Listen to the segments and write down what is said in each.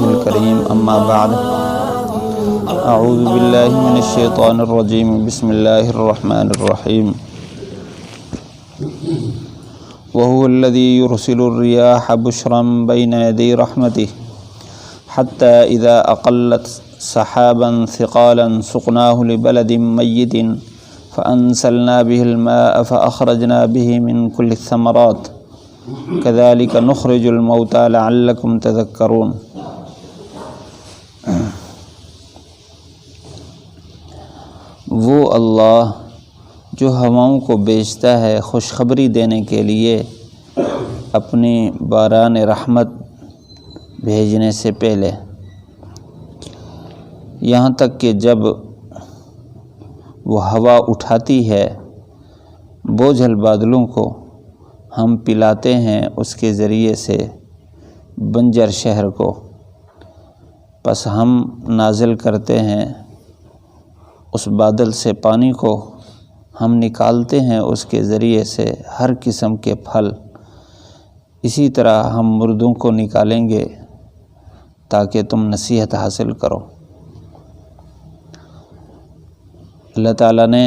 الکریم اما بعد اعوذ باللہ من الشیطان الرجیم بسم اللہ الرحمن الرحیم وهو الذی يرسل الرياح بشرا بین یدی رحمته حتى اذا اقلت سحابا ثقالا سقناه لبلد میت فانزلنا به الماء فاخرجنا به من كل الثمرات كذلك نخرج الموتى لعلكم تذكرون۔ وہ اللہ جو ہواؤں کو بھیجتا ہے خوشخبری دینے کے لیے اپنی باران رحمت بھیجنے سے پہلے، یہاں تک کہ جب وہ ہوا اٹھاتی ہے بوجھل بادلوں کو ہم پلاتے ہیں اس کے ذریعے سے بنجر شہر کو، پس ہم نازل کرتے ہیں اس بادل سے پانی کو، ہم نکالتے ہیں اس کے ذریعے سے ہر قسم کے پھل، اسی طرح ہم مردوں کو نکالیں گے تاکہ تم نصیحت حاصل کرو۔ اللہ تعالیٰ نے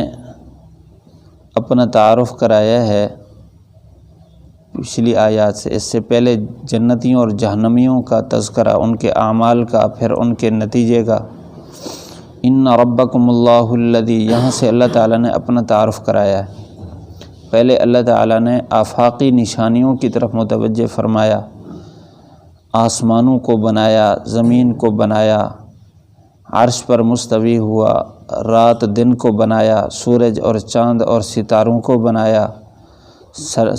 اپنا تعارف کرایا ہے پچھلی آیات سے، اس سے پہلے جنتیوں اور جہنمیوں کا تذکرہ، ان کے اعمال کا، پھر ان کے نتیجے کا۔ ان ربکم اللہ الذی، یہاں سے اللہ تعالیٰ نے اپنا تعارف کرایا ہے۔ پہلے اللہ تعالیٰ نے آفاقی نشانیوں کی طرف متوجہ فرمایا، آسمانوں کو بنایا، زمین کو بنایا، عرش پر مستوی ہوا، رات دن کو بنایا، سورج اور چاند اور ستاروں کو بنایا،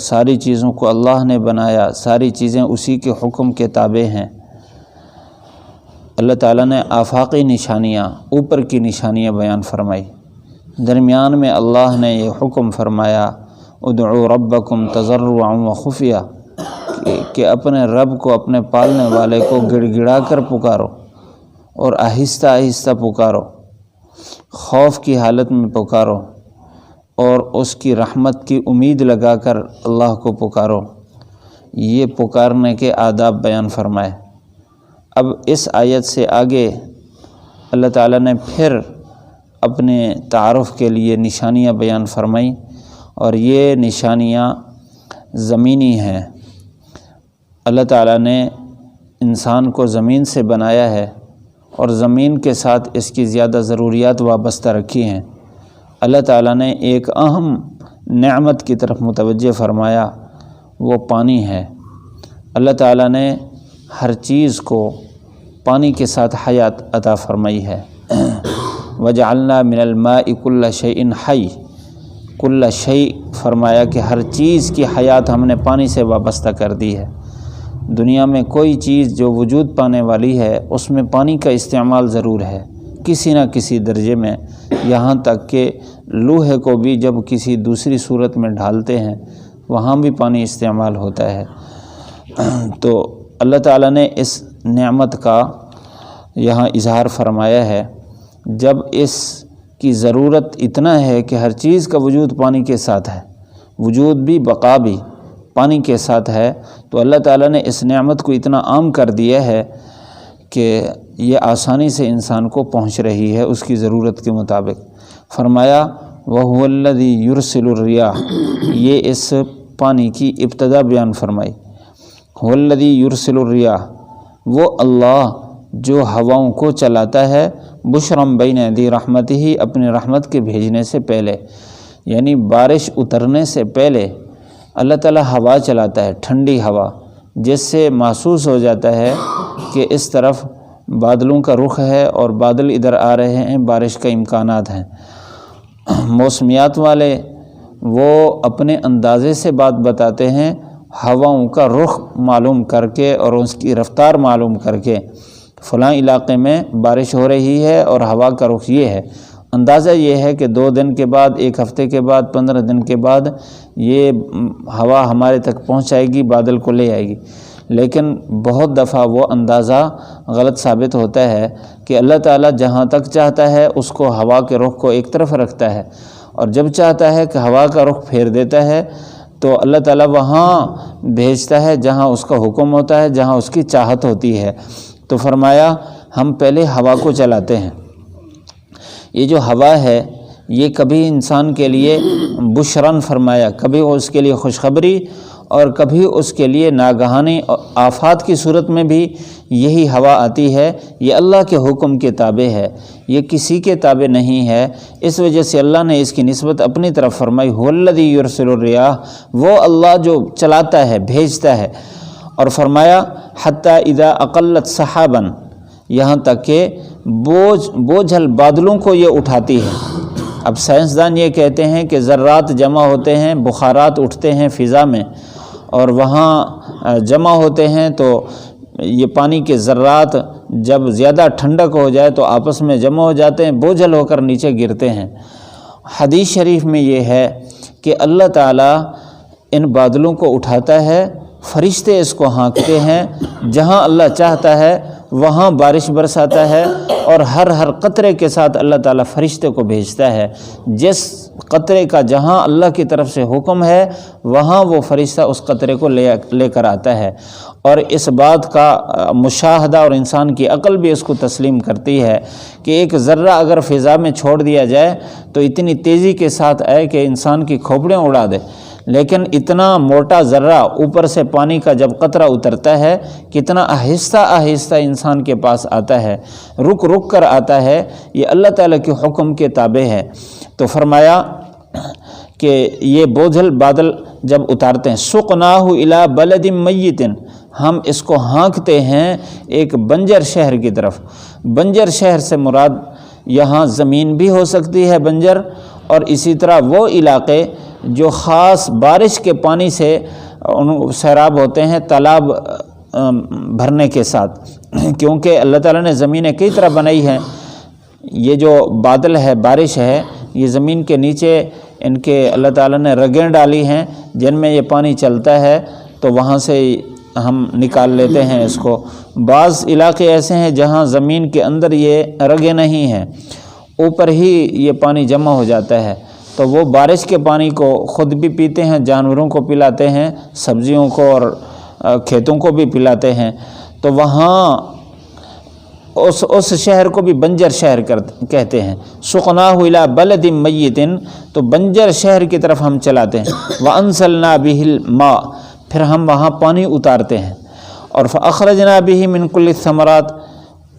ساری چیزوں کو اللہ نے بنایا، ساری چیزیں اسی کے حکم کے تابع ہیں۔ اللہ تعالیٰ نے آفاقی نشانیاں، اوپر کی نشانیاں بیان فرمائی، درمیان میں اللہ نے یہ حکم فرمایا ادعوا ربکم تضرعا وخفیہ، کہ اپنے رب کو، اپنے پالنے والے کو گڑ گڑا کر پکارو اور آہستہ آہستہ پکارو، خوف کی حالت میں پکارو اور اس کی رحمت کی امید لگا کر اللہ کو پکارو۔ یہ پکارنے کے آداب بیان فرمائے۔ اب اس آیت سے آگے اللہ تعالیٰ نے پھر اپنے تعارف کے لیے نشانیاں بیان فرمائیں، اور یہ نشانیاں زمینی ہیں۔ اللہ تعالیٰ نے انسان کو زمین سے بنایا ہے اور زمین کے ساتھ اس کی زیادہ ضروریات وابستہ رکھی ہیں۔ اللہ تعالیٰ نے ایک اہم نعمت کی طرف متوجہ فرمایا، وہ پانی ہے۔ اللہ تعالیٰ نے ہر چیز کو پانی کے ساتھ حیات عطا فرمائی ہے۔ وَجَعَلْنَا مِنَ الْمَاءِ كُلَّ شَيْءٍ حَيٍّ، کل شیء فرمایا کہ ہر چیز کی حیات ہم نے پانی سے وابستہ کر دی ہے۔ دنیا میں کوئی چیز جو وجود پانے والی ہے اس میں پانی کا استعمال ضرور ہے کسی نہ کسی درجے میں، یہاں تک کہ لوہے کو بھی جب کسی دوسری صورت میں ڈھالتے ہیں وہاں بھی پانی استعمال ہوتا ہے۔ تو اللہ تعالیٰ نے اس نعمت کا یہاں اظہار فرمایا ہے۔ جب اس کی ضرورت اتنا ہے کہ ہر چیز کا وجود پانی کے ساتھ ہے، وجود بھی بقا بھی پانی کے ساتھ ہے، تو اللہ تعالیٰ نے اس نعمت کو اتنا عام کر دیا ہے کہ یہ آسانی سے انسان کو پہنچ رہی ہے اس کی ضرورت کے مطابق۔ فرمایا وَهُوَ الَّذِي يُرْسِلُ الرِّيَاحَ، یہ اس پانی کی ابتدا بیان فرمائی۔ هُوَ الَّذِي يُرْسِلُ الرِّيَاحَ، وہ اللہ جو ہواؤں کو چلاتا ہے، بشرم بین یدی رحمتہ، اپنی رحمت کے بھیجنے سے پہلے، یعنی بارش اترنے سے پہلے اللہ تعالیٰ ہوا چلاتا ہے، ٹھنڈی ہوا، جس سے محسوس ہو جاتا ہے کہ اس طرف بادلوں کا رخ ہے اور بادل ادھر آ رہے ہیں، بارش کا امکانات ہیں۔ موسمیات والے وہ اپنے اندازے سے بات بتاتے ہیں، ہواؤں کا رخ معلوم کر کے اور اس کی رفتار معلوم کر کے، فلاں علاقے میں بارش ہو رہی ہے اور ہوا کا رخ یہ ہے۔ اندازہ یہ ہے کہ 2 دن کے بعد، 1 ہفتے کے بعد، 15 دن کے بعد یہ ہوا ہمارے تک پہنچ جائے گی، بادل کو لے آئے گی۔ لیکن بہت دفعہ وہ اندازہ غلط ثابت ہوتا ہے کہ اللہ تعالیٰ جہاں تک چاہتا ہے اس کو ہوا کے رخ کو ایک طرف رکھتا ہے، اور جب چاہتا ہے کہ ہوا کا رخ پھیر دیتا ہے تو اللہ تعالیٰ وہاں بھیجتا ہے جہاں اس کا حکم ہوتا ہے، جہاں اس کی چاہت ہوتی ہے۔ تو فرمایا ہم پہلے ہوا کو چلاتے ہیں۔ یہ جو ہوا ہے یہ کبھی انسان کے لیے بشرن فرمایا، کبھی اس کے لیے خوشخبری اور کبھی اس کے لیے ناگہانی آفات کی صورت میں بھی یہی ہوا آتی ہے۔ یہ اللہ کے حکم کے تابع ہے، یہ کسی کے تابع نہیں ہے۔ اس وجہ سے اللہ نے اس کی نسبت اپنی طرف فرمائی، هو الذی یرسل الرياح، وہ اللہ جو چلاتا ہے، بھیجتا ہے۔ اور فرمایا حتی اذا اقلت سحابا، یہاں تک کہ بوجھل بادلوں کو یہ اٹھاتی ہے۔ اب سائنسدان یہ کہتے ہیں کہ ذرات جمع ہوتے ہیں، بخارات اٹھتے ہیں فضا میں اور وہاں جمع ہوتے ہیں، تو یہ پانی کے ذرات جب زیادہ ٹھنڈک ہو جائے تو آپس میں جمع ہو جاتے ہیں، بوجھل ہو کر نیچے گرتے ہیں۔ حدیث شریف میں یہ ہے کہ اللہ تعالیٰ ان بادلوں کو اٹھاتا ہے، فرشتے اس کو ہانکتے ہیں، جہاں اللہ چاہتا ہے وہاں بارش برساتا ہے، اور ہر قطرے کے ساتھ اللہ تعالیٰ فرشتے کو بھیجتا ہے۔ جس قطرے کا جہاں اللہ کی طرف سے حکم ہے وہاں وہ فرشتہ اس قطرے کو لے کر آتا ہے۔ اور اس بات کا مشاہدہ اور انسان کی عقل بھی اس کو تسلیم کرتی ہے کہ ایک ذرہ اگر فضا میں چھوڑ دیا جائے تو اتنی تیزی کے ساتھ آئے کہ انسان کی کھوپڑیاں اڑا دے، لیکن اتنا موٹا ذرہ اوپر سے پانی کا جب قطرہ اترتا ہے کتنا آہستہ آہستہ انسان کے پاس آتا ہے، رک رک کر آتا ہے، یہ اللہ تعالیٰ کے حکم کے تابع ہے۔ تو فرمایا کہ یہ بوجھل بادل جب اتارتے ہیں، سقناہ الی بلد میت، ہم اس کو ہانکتے ہیں ایک بنجر شہر کی طرف۔ بنجر شہر سے مراد یہاں زمین بھی ہو سکتی ہے بنجر، اور اسی طرح وہ علاقے جو خاص بارش کے پانی سے سیراب ہوتے ہیں تالاب بھرنے کے ساتھ، کیونکہ اللہ تعالیٰ نے زمینیں کئی طرح بنائی ہیں۔ یہ جو بادل ہے، بارش ہے، یہ زمین کے نیچے ان کے اللہ تعالیٰ نے رگیں ڈالی ہیں جن میں یہ پانی چلتا ہے، تو وہاں سے ہم نکال لیتے ہیں اس کو۔ بعض علاقے ایسے ہیں جہاں زمین کے اندر یہ رگیں نہیں ہیں، اوپر ہی یہ پانی جمع ہو جاتا ہے، تو وہ بارش کے پانی کو خود بھی پیتے ہیں، جانوروں کو پلاتے ہیں، سبزیوں کو اور کھیتوں کو بھی پلاتے ہیں۔ تو وہاں اس شہر کو بھی بنجر شہر کہتے ہیں۔ سقناہ الی بلد میت، تو بنجر شہر کی طرف ہم چلاتے ہیں۔ وانزلنا بہ الماء، پھر ہم وہاں پانی اتارتے ہیں، اور فاخرجنا بہ من کل الثمرات،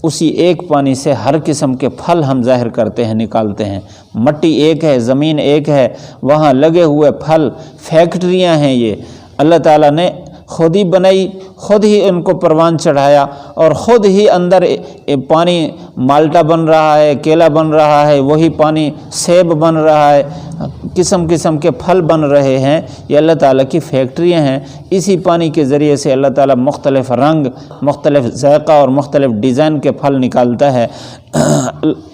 اسی ایک پانی سے ہر قسم کے پھل ہم ظاہر کرتے ہیں، نکالتے ہیں۔ مٹی ایک ہے، زمین ایک ہے، وہاں لگے ہوئے پھل فیکٹریاں ہیں، یہ اللہ تعالیٰ نے خود ہی بنائی، خود ہی ان کو پروان چڑھایا، اور خود ہی اندر پانی مالٹا بن رہا ہے، کیلا بن رہا ہے، وہی پانی سیب بن رہا ہے، قسم قسم کے پھل بن رہے ہیں۔ یہ اللہ تعالیٰ کی فیکٹریاں ہیں۔ اسی پانی کے ذریعے سے اللہ تعالیٰ مختلف رنگ، مختلف ذائقہ اور مختلف ڈیزائن کے پھل نکالتا ہے،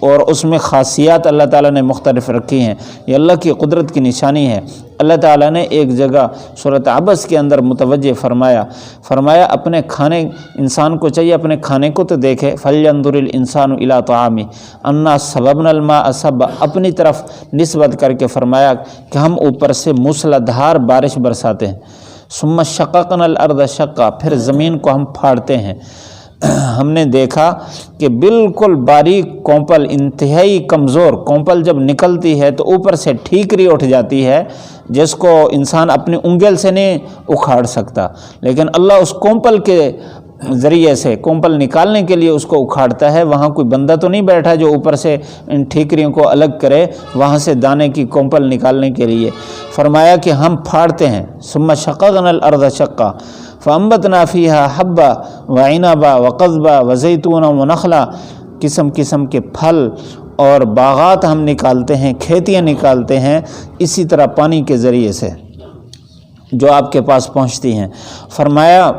اور اس میں خاصیات اللہ تعالیٰ نے مختلف رکھی ہیں۔ یہ اللہ کی قدرت کی نشانی ہے۔ اللہ تعالیٰ نے ایک جگہ سورۃ عبس کے اندر متوجہ فرمایا اپنے کھانے، انسان کو چاہیے اپنے کھانے کو تو دیکھے، فَلْيَنْظُرِ الْإِنسَانُ إِلَىٰ طَعَامِهِ أَنَّا صَبَبْنَا الْمَاءَ صَبًّا، اپنی طرف نسبت کر کے فرمایا کہ ہم اوپر سے موسلادھار بارش برساتے ہیں۔ ثُمَّ شَقَقْنَا الْأَرْضَ شَقًّا، پھر زمین کو ہم پھاڑتے ہیں۔ ہم نے دیکھا کہ بالکل باریک کونپل، انتہائی کمزور کونپل جب نکلتی ہے تو اوپر سے ٹھیکری اٹھ جاتی ہے، جس کو انسان اپنی انگل سے نہیں اکھاڑ سکتا، لیکن اللہ اس کونپل کے ذریعے سے، کونپل نکالنے کے لیے اس کو اکھاڑتا ہے۔ وہاں کوئی بندہ تو نہیں بیٹھا جو اوپر سے ان ٹھیکریوں کو الگ کرے، وہاں سے دانے کی کونپل نکالنے کے لیے۔ فرمایا کہ ہم پھاڑتے ہیں۔ ثم شققنا الارض شقا فانبتنا فیہا حبا وعنبا وقضبا وزیتونا ونخلا، قسم قسم کے پھل اور باغات ہم نکالتے ہیں، کھیتیاں نکالتے ہیں، اسی طرح پانی کے ذریعے سے جو آپ کے پاس پہنچتی ہیں۔ فرمایا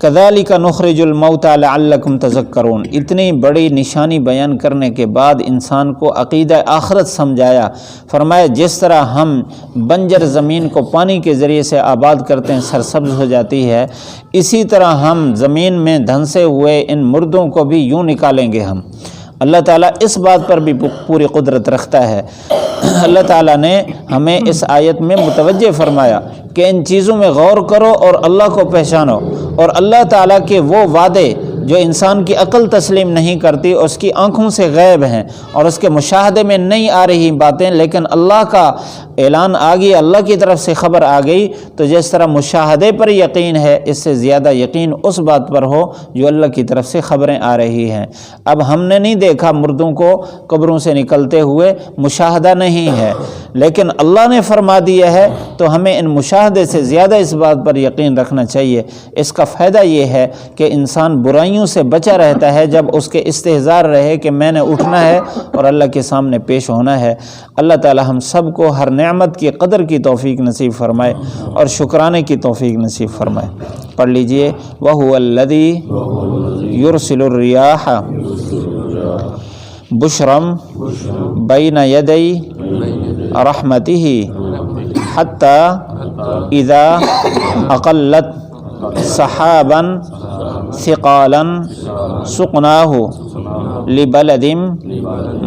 کذالک نخرج الموتى لعلکم تذکرون، اتنی بڑی نشانی بیان کرنے کے بعد انسان کو عقیدہ آخرت سمجھایا۔ فرمایا جس طرح ہم بنجر زمین کو پانی کے ذریعے سے آباد کرتے ہیں، سرسبز ہو جاتی ہے، اسی طرح ہم زمین میں دھنسے ہوئے ان مردوں کو بھی یوں نکالیں گے ہم۔ اللہ تعالیٰ اس بات پر بھی پوری قدرت رکھتا ہے اللہ تعالیٰ نے ہمیں اس آیت میں متوجہ فرمایا کہ ان چیزوں میں غور کرو اور اللہ کو پہچانو، اور اللہ تعالیٰ کے وہ وعدے جو انسان کی عقل تسلیم نہیں کرتی، اس کی آنکھوں سے غائب ہیں اور اس کے مشاہدے میں نہیں آ رہی باتیں، لیکن اللہ کا اعلان آ گئی، اللہ کی طرف سے خبر آ گئی، تو جس طرح مشاہدے پر یقین ہے، اس سے زیادہ یقین اس بات پر ہو جو اللہ کی طرف سے خبریں آ رہی ہیں۔ اب ہم نے نہیں دیکھا مردوں کو قبروں سے نکلتے ہوئے، مشاہدہ نہیں ہے، لیکن اللہ نے فرما دیا ہے، تو ہمیں ان مشاہدے سے زیادہ اس بات پر یقین رکھنا چاہیے۔ اس کا فائدہ یہ ہے کہ انسان برائیوں سے بچا رہتا ہے جب اس کے استحضار رہے کہ میں نے اٹھنا ہے اور اللہ کے سامنے پیش ہونا ہے۔ اللہ تعالی ہم سب کو ہر نعمت کی قدر کی توفیق نصیب فرمائے اور شکرانے کی توفیق نصیب فرمائے۔ پڑھ لیجئے، وَهُوَ الَّذِي يُرْسِلُ الرِّيَاحَ بُشْرًا بَيْنَ يَدَيْ رَحْمَتِهِ حَتَّى إِذَا أَقَلَّتْ سَحَابًا ثقالا سقناه لبلد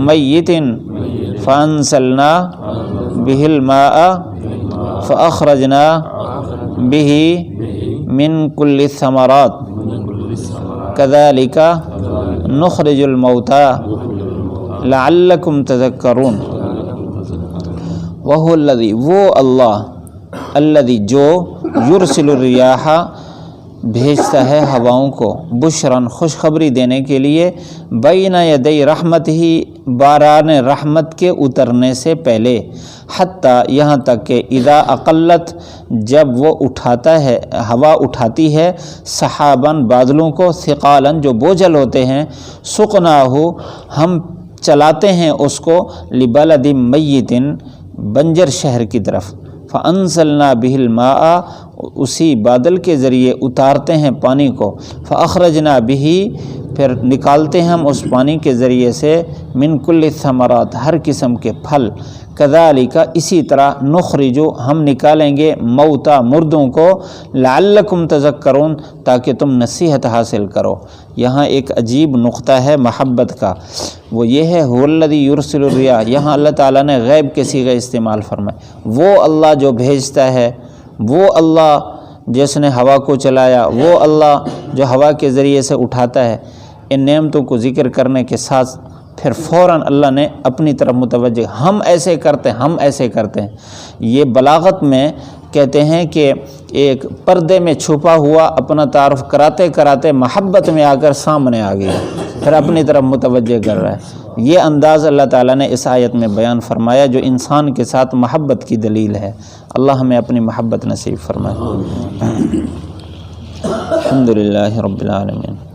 میت فانزلنا به الماء فاخرجنا به من كل الثمرات كذلك نخرج الموتى لعلكم تذكرون۔ وهو الذی، وہ اللہ، الذی جو، یرسل الریاح بھیجتا ہے ہواؤں کو، بشراً خوشخبری دینے کے لیے، بین یدی رحمت ہی، باران رحمت کے اترنے سے پہلے، حتیٰ یہاں تک کہ اذا اقلت، جب وہ اٹھاتا ہے، ہوا اٹھاتی ہے، سحاباً بادلوں کو، ثقالاً جو بوجھل ہوتے ہیں، سقناہ ہم چلاتے ہیں اس کو، لبلد میت بنجر شہر کی طرف، فانزلنا به الماء اسی بادل کے ذریعے اتارتے ہیں پانی کو، فاخرجنا به پھر نکالتے ہیں ہم اس پانی کے ذریعے سے، من کل الثمرات ہر قسم کے پھل، کذالک اسی طرح، نخرجو ہم نکالیں گے، موتا مردوں کو، لعلکم تذکرون تاکہ تم نصیحت حاصل کرو۔ یہاں ایک عجیب نقطہ ہے محبت کا، وہ یہ ہے هو الذی یرسل الریاح، یہاں اللہ تعالیٰ نے غیب کے صیغے استعمال فرمائے، وہ اللہ جو بھیجتا ہے، وہ اللہ جس نے ہوا کو چلایا، وہ اللہ جو ہوا کے ذریعے سے اٹھاتا ہے۔ ان نعمتوں کو ذکر کرنے کے ساتھ پھر فوراً اللہ نے اپنی طرف متوجہ، ہم ایسے کرتے ہیں، ہم ایسے کرتے ہیں۔ یہ بلاغت میں کہتے ہیں کہ ایک پردے میں چھپا ہوا اپنا تعارف کراتے کراتے محبت میں آ کر سامنے آ گیا، پھر اپنی طرف متوجہ کر رہا ہے۔ یہ انداز اللہ تعالیٰ نے اس آیت میں بیان فرمایا جو انسان کے ساتھ محبت کی دلیل ہے۔ اللہ ہمیں اپنی محبت نصیب فرمائے۔ الحمدللہ رب العالمین۔